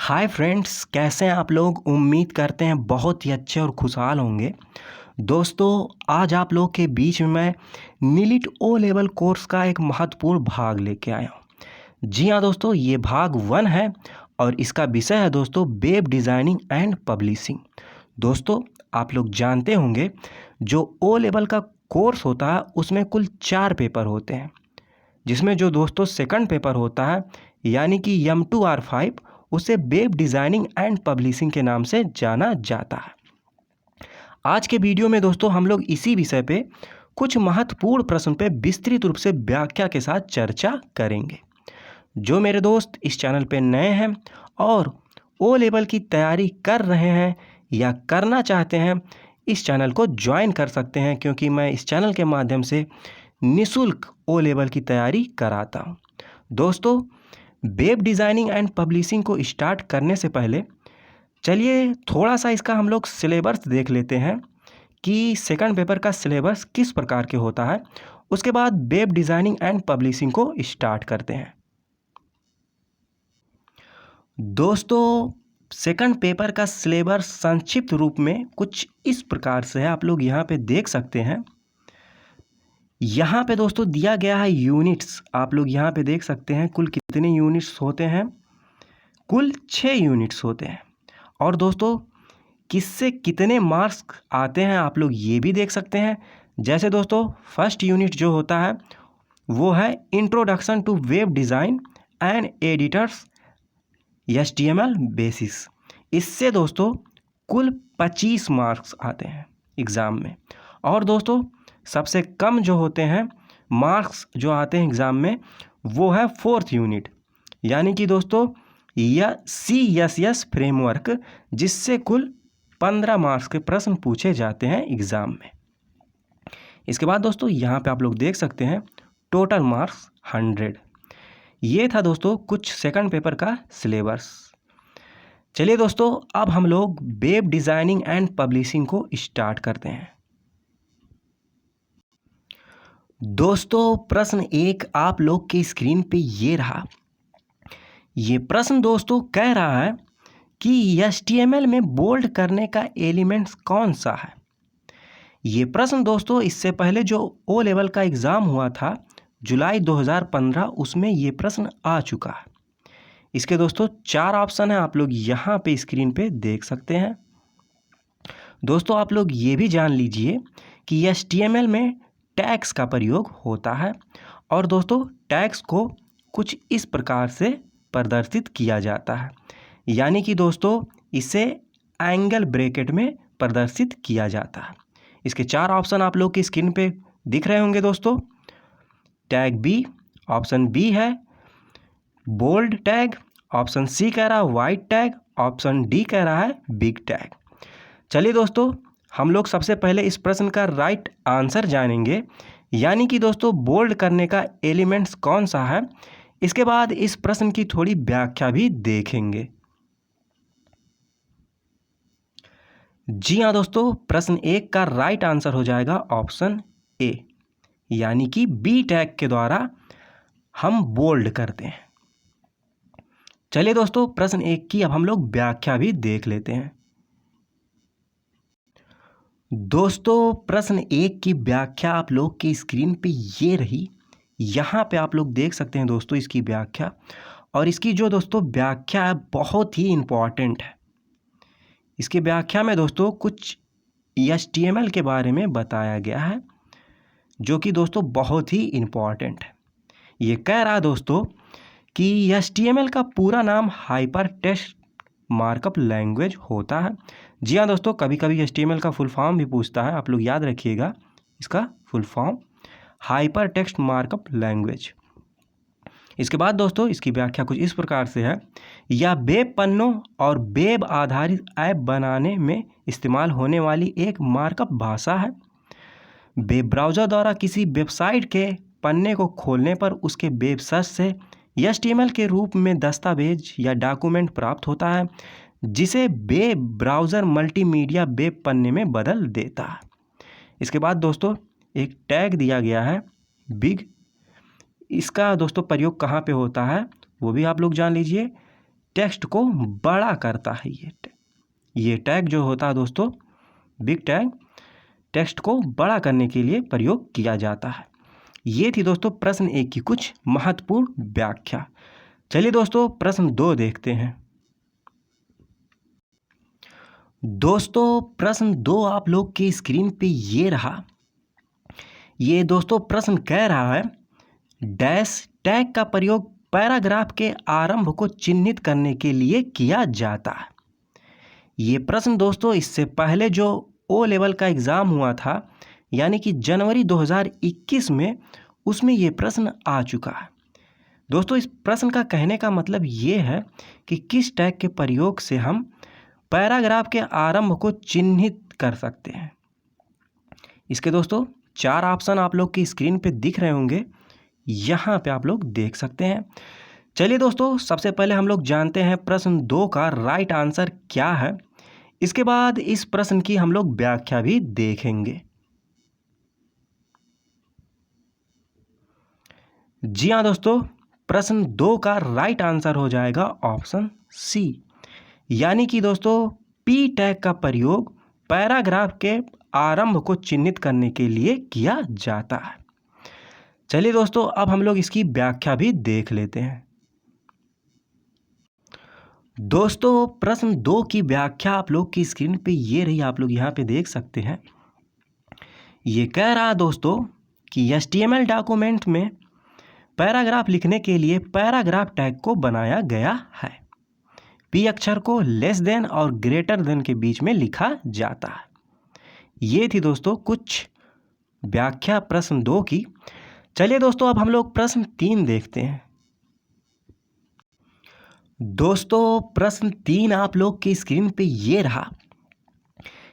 Hi friends, कैसे हैं आप लोग। उम्मीद करते हैं बहुत ही अच्छे और खुशहाल होंगे। दोस्तों, आज आप लोग के बीच में मैं नीलिट ओ लेवल कोर्स का एक महत्वपूर्ण भाग लेके आया हूँ। जी हाँ दोस्तों, ये भाग 1 है और इसका विषय है दोस्तों वेब डिज़ाइनिंग एंड पब्लिशिंग। दोस्तों, आप लोग जानते होंगे जो ओ लेवल का कोर्स होता है उसमें कुल 4 पेपर होते हैं, जिसमें जो दोस्तों सेकंड पेपर होता है यानी कि M2R5 उसे वेब डिज़ाइनिंग एंड पब्लिशिंग के नाम से जाना जाता है। आज के वीडियो में दोस्तों हम लोग इसी विषय पे कुछ महत्वपूर्ण प्रश्न पे विस्तृत रूप से व्याख्या के साथ चर्चा करेंगे। जो मेरे दोस्त इस चैनल पे नए हैं और ओ लेवल की तैयारी कर रहे हैं या करना चाहते हैं, इस चैनल को ज्वाइन कर सकते हैं, क्योंकि मैं इस चैनल के माध्यम से निःशुल्क ओ लेवल की तैयारी कराता हूँ। दोस्तों, वेब डिज़ाइनिंग एंड पब्लिशिंग को स्टार्ट करने से पहले चलिए थोड़ा सा इसका हम लोग सिलेबस देख लेते हैं कि सेकंड पेपर का सिलेबस किस प्रकार के होता है। उसके बाद वेब डिज़ाइनिंग एंड पब्लिशिंग को स्टार्ट करते हैं। दोस्तों, सेकंड पेपर का सिलेबस संक्षिप्त रूप में कुछ इस प्रकार से है, आप लोग यहाँ पे देख सकते हैं। यहाँ पे दोस्तों दिया गया है यूनिट्स, आप लोग यहाँ पे देख सकते हैं कुल कितने यूनिट्स होते हैं। कुल 6 यूनिट्स होते हैं। और दोस्तों किससे कितने मार्क्स आते हैं आप लोग ये भी देख सकते हैं। जैसे दोस्तों फर्स्ट यूनिट जो होता है वो है introduction to web design and editors HTML basis. इससे दोस्तों कुल 25 मार्क्स आते हैं एग्ज़ाम में। और दोस्तों सबसे कम जो होते हैं मार्क्स जो आते हैं एग्ज़ाम में वो है फोर्थ यूनिट, यानी कि दोस्तों या CSS फ्रेमवर्क, जिससे कुल 15 मार्क्स के प्रश्न पूछे जाते हैं एग्ज़ाम में। इसके बाद दोस्तों यहाँ पे आप लोग देख सकते हैं टोटल मार्क्स 100। ये था दोस्तों कुछ सेकंड पेपर का सिलेबस। चलिए दोस्तों, अब हम लोग वेब डिज़ाइनिंग एंड पब्लिशिंग को स्टार्ट करते हैं। दोस्तों प्रश्न 1 आप लोग की स्क्रीन पे ये रहा। ये प्रश्न दोस्तों कह रहा है कि HTML में बोल्ड करने का एलिमेंट्स कौन सा है। ये प्रश्न दोस्तों इससे पहले जो ओ लेवल का एग्ज़ाम हुआ था जुलाई 2015, उसमें ये प्रश्न आ चुका है। इसके दोस्तों 4 ऑप्शन हैं, आप लोग यहाँ पे स्क्रीन पे देख सकते हैं। दोस्तों आप लोग ये भी जान लीजिए कि HTML में टैग्स का प्रयोग होता है और दोस्तों टैग्स को कुछ इस प्रकार से प्रदर्शित किया जाता है, यानी कि दोस्तों इसे एंगल ब्रैकेट में प्रदर्शित किया जाता है। इसके 4 ऑप्शन आप लोग की स्क्रीन पे दिख रहे होंगे दोस्तों। टैग बी, ऑप्शन बी है बोल्ड टैग, ऑप्शन सी कह रहा है वाइट टैग, ऑप्शन डी कह रहा है बिग टैग। चलिए दोस्तों हम लोग सबसे पहले इस प्रश्न का राइट आंसर जानेंगे, यानी कि दोस्तों बोल्ड करने का एलिमेंट्स कौन सा है। इसके बाद इस प्रश्न की थोड़ी व्याख्या भी देखेंगे। जी हाँ दोस्तों, प्रश्न 1 का राइट आंसर हो जाएगा ऑप्शन ए, यानी कि बी टैग के द्वारा हम बोल्ड करते हैं। चलिए दोस्तों प्रश्न 1 की अब हम लोग व्याख्या भी देख लेते हैं। दोस्तों प्रश्न 1 की व्याख्या आप लोग की स्क्रीन पे ये रही। यहाँ पे आप लोग देख सकते हैं दोस्तों इसकी व्याख्या, और इसकी जो दोस्तों व्याख्या है बहुत ही इम्पॉर्टेंट है। इसकी व्याख्या में दोस्तों कुछ HTML के बारे में बताया गया है जो कि दोस्तों बहुत ही इम्पॉर्टेंट है। ये कह रहा है दोस्तों कि HTML का पूरा नाम हाइपर टेक्स्ट मार्कअप लैंग्वेज होता है। जी हाँ दोस्तों, कभी कभी HTML का फुल फॉर्म भी पूछता है, आप लोग याद रखिएगा इसका full form hyper text markup language. इसके बाद दोस्तों इसकी व्याख्या कुछ इस प्रकार से है। यह वेब पन्नों और वेब आधारित ऐप बनाने में इस्तेमाल होने वाली एक मार्कअप भाषा है। वेब ब्राउज़र द्वारा किसी वेबसाइट के पन्ने को खोलने पर उसके वेब सर्च से HTML के रूप में दस्तावेज या डॉक्यूमेंट प्राप्त होता है, जिसे वेब ब्राउज़र मल्टीमीडिया वेब पन्ने में बदल देता है। इसके बाद दोस्तों एक टैग दिया गया है बिग। इसका दोस्तों प्रयोग कहाँ पे होता है वो भी आप लोग जान लीजिए। टेक्स्ट को बड़ा करता है। ये टैग जो होता है दोस्तों, बिग टैग, टेक्स्ट को बड़ा करने के लिए प्रयोग किया जाता है। ये थी दोस्तों प्रश्न 1 की कुछ महत्वपूर्ण व्याख्या। चलिए दोस्तों प्रश्न 2 देखते हैं। दोस्तों प्रश्न 2 आप लोग की स्क्रीन पे ये रहा। ये दोस्तों प्रश्न कह रहा है डैश टैग का प्रयोग पैराग्राफ के आरंभ को चिन्हित करने के लिए किया जाता है। ये प्रश्न दोस्तों इससे पहले जो ओ लेवल का एग्ज़ाम हुआ था, यानी कि जनवरी 2021 में, उसमें ये प्रश्न आ चुका है। दोस्तों इस प्रश्न का कहने का मतलब ये है कि किस टैग के प्रयोग से हम पैराग्राफ के आरंभ को चिन्हित कर सकते हैं। इसके दोस्तों 4 ऑप्शन आप लोग की स्क्रीन पे दिख रहे होंगे, यहाँ पे आप लोग देख सकते हैं। चलिए दोस्तों सबसे पहले हम लोग जानते हैं प्रश्न 2 का राइट आंसर क्या है। इसके बाद इस प्रश्न की हम लोग व्याख्या भी देखेंगे। जी हाँ दोस्तों, प्रश्न 2 का राइट आंसर हो जाएगा ऑप्शन सी, यानी कि दोस्तों पी टैग का प्रयोग पैराग्राफ के आरंभ को चिन्हित करने के लिए किया जाता है। चलिए दोस्तों अब हम लोग इसकी व्याख्या भी देख लेते हैं। दोस्तों प्रश्न 2 की व्याख्या आप लोग की स्क्रीन पे ये रही, आप लोग यहाँ पे देख सकते हैं। ये कह रहा है दोस्तों कि HTML डॉक्यूमेंट में पैराग्राफ लिखने के लिए पैराग्राफ टैग को बनाया गया है। पी अक्षर को लेस देन और ग्रेटर देन के बीच में लिखा जाता है। ये थी दोस्तों कुछ व्याख्या प्रश्न 2 की। चलिए दोस्तों अब हम लोग प्रश्न 3 देखते हैं। दोस्तों प्रश्न 3 आप लोग की स्क्रीन पे ये रहा।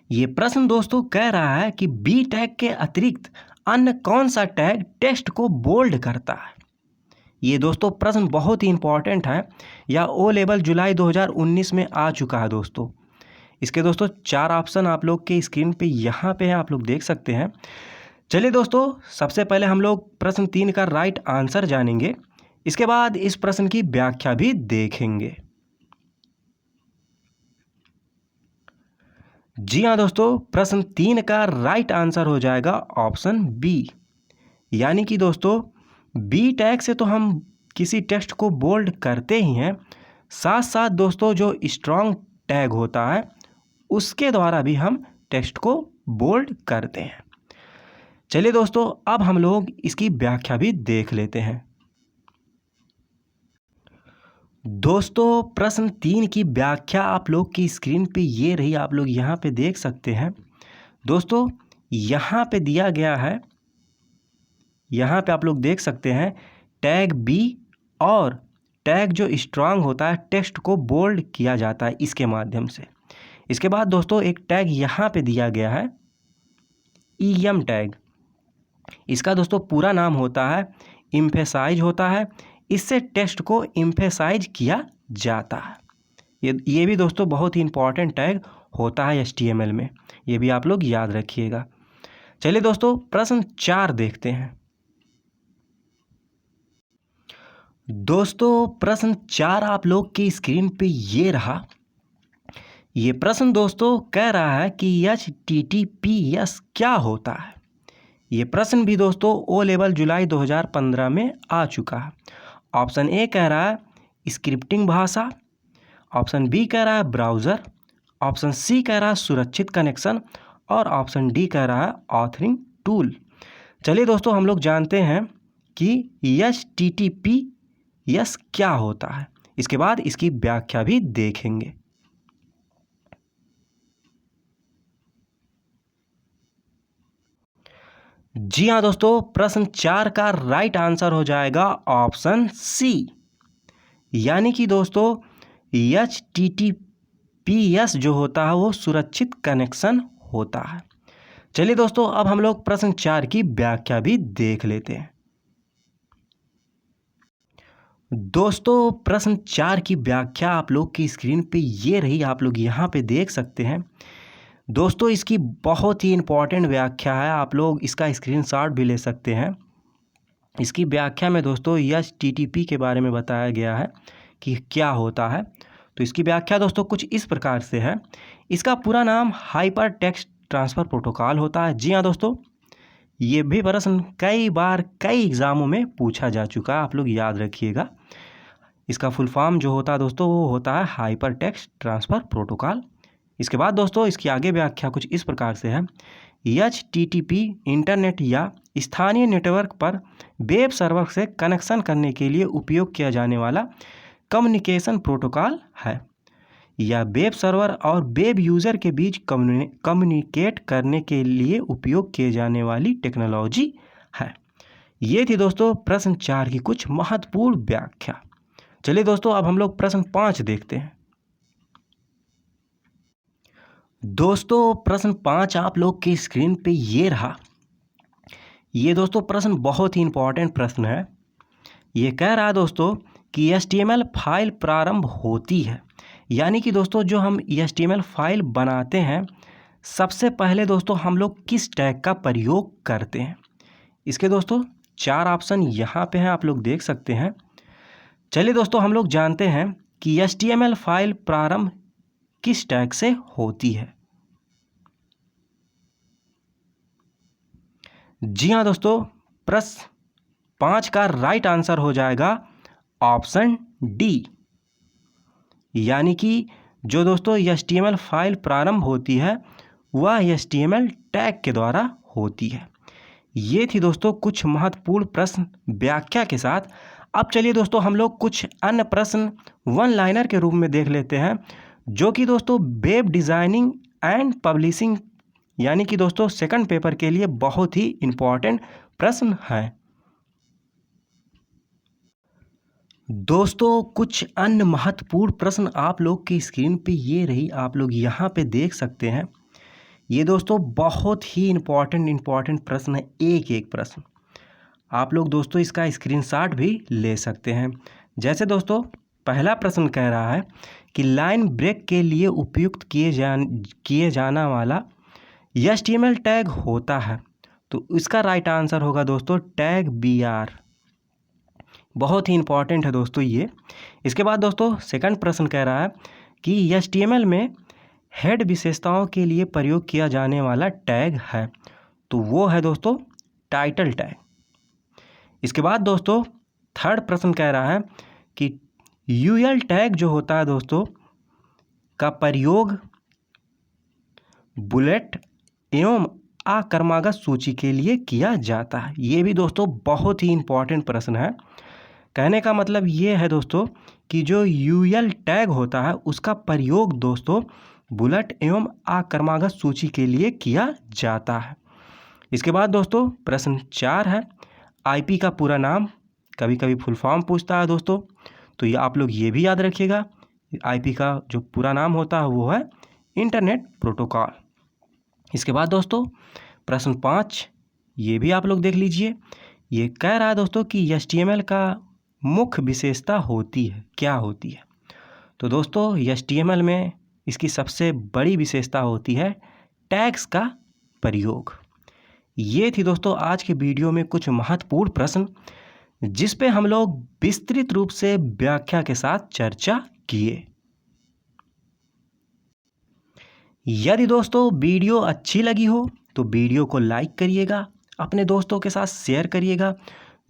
ये प्रश्न दोस्तों कह रहा है कि बी टैग के अतिरिक्त अन्य कौन सा टैग टेक्स्ट को बोल्ड करता है। ये दोस्तों प्रश्न बहुत ही इंपॉर्टेंट है, या ओ लेवल जुलाई 2019 में आ चुका है दोस्तों। इसके दोस्तों 4 ऑप्शन आप लोग के स्क्रीन पे यहाँ पे हैं, आप लोग देख सकते हैं। चलिए दोस्तों सबसे पहले हम लोग प्रश्न 3 का राइट आंसर जानेंगे, इसके बाद इस प्रश्न की व्याख्या भी देखेंगे। जी हाँ दोस्तों, प्रश्न 3 का राइट आंसर हो जाएगा ऑप्शन बी, यानी कि दोस्तों बी टैग से तो हम किसी टेक्स्ट को बोल्ड करते ही हैं, साथ साथ दोस्तों जो स्ट्रॉन्ग टैग होता है उसके द्वारा भी हम टेक्स्ट को बोल्ड करते हैं। चलिए दोस्तों अब हम लोग इसकी व्याख्या भी देख लेते हैं। दोस्तों प्रश्न 3 की व्याख्या आप लोग की स्क्रीन पे ये रही, आप लोग यहाँ पे देख सकते हैं। दोस्तों यहाँ पे दिया गया है, यहाँ पे आप लोग देख सकते हैं टैग बी और टैग जो स्ट्रांग होता है टेक्स्ट को बोल्ड किया जाता है इसके माध्यम से। इसके बाद दोस्तों एक टैग यहाँ पे दिया गया है EM टैग। इसका दोस्तों पूरा नाम होता है एम्फेसाइज होता है, इससे टेक्स्ट को एम्फेसाइज किया जाता है। ये भी दोस्तों बहुत ही इंपॉर्टेंट टैग होता है HTML में, ये भी आप लोग याद रखिएगा। चलिए दोस्तों प्रश्न 4 देखते हैं। दोस्तों प्रश्न 4 आप लोग की स्क्रीन पे ये रहा। ये प्रश्न दोस्तों कह रहा है कि HTTPS क्या होता है। ये प्रश्न भी दोस्तों ओ लेवल जुलाई 2015 में आ चुका है। ऑप्शन ए कह रहा है स्क्रिप्टिंग भाषा, ऑप्शन बी कह रहा है ब्राउज़र, ऑप्शन सी कह रहा है सुरक्षित कनेक्शन, और ऑप्शन डी कह रहा है ऑथरिंग टूल। चलिए दोस्तों हम लोग जानते हैं कि HTTPS क्या होता है, इसके बाद इसकी व्याख्या भी देखेंगे। जी हाँ दोस्तों, प्रश्न 4 का राइट आंसर हो जाएगा ऑप्शन सी, यानी कि दोस्तों HTTPS जो होता है वो सुरक्षित कनेक्शन होता है। चलिए दोस्तों अब हम लोग प्रश्न 4 की व्याख्या भी देख लेते हैं। दोस्तों प्रश्न 4 की व्याख्या आप लोग की स्क्रीन पे ये रही, आप लोग यहाँ पे देख सकते हैं। दोस्तों इसकी बहुत ही इम्पॉर्टेंट व्याख्या है, आप लोग इसका स्क्रीनशॉट भी ले सकते हैं। इसकी व्याख्या में दोस्तों HTTP के बारे में बताया गया है कि क्या होता है। तो इसकी व्याख्या दोस्तों कुछ इस प्रकार से है। इसका पूरा नाम हाइपर टेक्स्ट ट्रांसफ़र प्रोटोकॉल होता है। जी हाँ दोस्तों, ये भी प्रश्न कई बार कई एग्ज़ामों में पूछा जा चुका है, आप लोग याद रखिएगा। इसका फुल फॉर्म जो होता है दोस्तों वो होता है हाइपर टेक्स्ट ट्रांसफ़र प्रोटोकॉल। इसके बाद दोस्तों इसकी आगे व्याख्या कुछ इस प्रकार से है। HTTP इंटरनेट या स्थानीय नेटवर्क पर वेब सर्वर से कनेक्शन करने के लिए उपयोग किया जाने वाला कम्युनिकेशन प्रोटोकॉल है। यह वेब सर्वर और वेब यूज़र के बीच कम्युनिकेट करने के लिए उपयोग किए जाने वाली टेक्नोलॉजी है। ये थी दोस्तों प्रश्न 4 की कुछ महत्वपूर्ण व्याख्या। चलिए दोस्तों अब हम लोग प्रश्न 5 देखते हैं। दोस्तों प्रश्न 5 आप लोग की स्क्रीन पे ये रहा। ये दोस्तों प्रश्न बहुत ही इंपॉर्टेंट प्रश्न है। ये कह रहा है दोस्तों कि HTML फाइल प्रारंभ होती है, यानी कि दोस्तों जो हम HTML फाइल बनाते हैं सबसे पहले दोस्तों हम लोग किस टैग का प्रयोग करते हैं। इसके दोस्तों 4 ऑप्शन यहाँ पे हैं, आप लोग देख सकते हैं। चलिए दोस्तों हम लोग जानते हैं कि HTML फाइल प्रारंभ किस टैग से होती है। जी हाँ दोस्तों, प्रश्न 5 का राइट आंसर हो जाएगा ऑप्शन डी, यानी कि जो दोस्तों HTML फाइल प्रारंभ होती है वह HTML टैग के द्वारा होती है। ये थी दोस्तों कुछ महत्वपूर्ण प्रश्न व्याख्या के साथ। अब चलिए दोस्तों हम लोग कुछ अन्य प्रश्न वन लाइनर के रूप में देख लेते हैं, जो कि दोस्तों वेब डिज़ाइनिंग एंड पब्लिशिंग यानी कि दोस्तों सेकंड पेपर के लिए बहुत ही इम्पॉर्टेंट प्रश्न है। दोस्तों कुछ अन्य महत्वपूर्ण प्रश्न आप लोग की स्क्रीन पे ये रही, आप लोग यहाँ पे देख सकते हैं। ये दोस्तों बहुत ही इम्पॉर्टेंट प्रश्न है, एक प्रश्न। आप लोग दोस्तों इसका स्क्रीनशॉट भी ले सकते हैं। जैसे दोस्तों पहला प्रश्न कह रहा है कि लाइन ब्रेक के लिए उपयुक्त किए जाना वाला HTML टैग होता है, तो इसका राइट आंसर होगा दोस्तों टैग BR। बहुत ही इम्पॉर्टेंट है दोस्तों ये। इसके बाद दोस्तों सेकंड प्रश्न कह रहा है कि HTML में हेड विशेषताओं के लिए प्रयोग किया जाने वाला टैग है, तो वो है दोस्तों टाइटल टैग। इसके बाद दोस्तों थर्ड प्रश्न कह रहा है कि UL टैग जो होता है दोस्तों का प्रयोग बुलेट एवं आक्रमक सूची के लिए किया जाता है। ये भी दोस्तों बहुत ही इम्पॉर्टेंट प्रश्न है। कहने का मतलब ये है दोस्तों कि जो UL टैग होता है उसका प्रयोग दोस्तों बुलेट एवं आक्रमक सूची के लिए किया जाता है। इसके बाद दोस्तों प्रश्न 4 है IP का पूरा नाम, कभी कभी फुल फॉर्म पूछता है दोस्तों, तो ये आप लोग ये भी याद रखिएगा। IP का जो पूरा नाम होता है वो है इंटरनेट प्रोटोकॉल। इसके बाद दोस्तों प्रश्न 5 ये भी आप लोग देख लीजिए। ये कह रहा है दोस्तों कि HTML का मुख्य विशेषता होती है, क्या होती है। तो दोस्तों HTML में इसकी सबसे बड़ी विशेषता होती है टैग्स का प्रयोग। ये थी दोस्तों आज के वीडियो में कुछ महत्वपूर्ण प्रश्न, जिस पे हम लोग विस्तृत रूप से व्याख्या के साथ चर्चा किए। यदि दोस्तों वीडियो अच्छी लगी हो तो वीडियो को लाइक करिएगा, अपने दोस्तों के साथ शेयर करिएगा।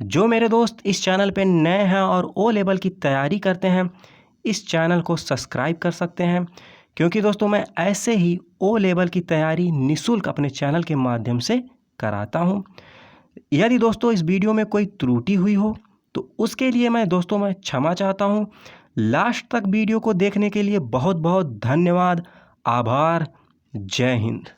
जो मेरे दोस्त इस चैनल पे नए हैं और O लेवल की तैयारी करते हैं, इस चैनल को सब्सक्राइब कर सकते हैं, क्योंकि दोस्तों मैं ऐसे ही O लेवल की तैयारी निःशुल्क अपने चैनल के माध्यम से कराता हूं। यदि दोस्तों इस वीडियो में कोई त्रुटि हुई हो तो उसके लिए मैं क्षमा चाहता हूं। लास्ट तक वीडियो को देखने के लिए बहुत बहुत धन्यवाद, आभार, जय हिंद।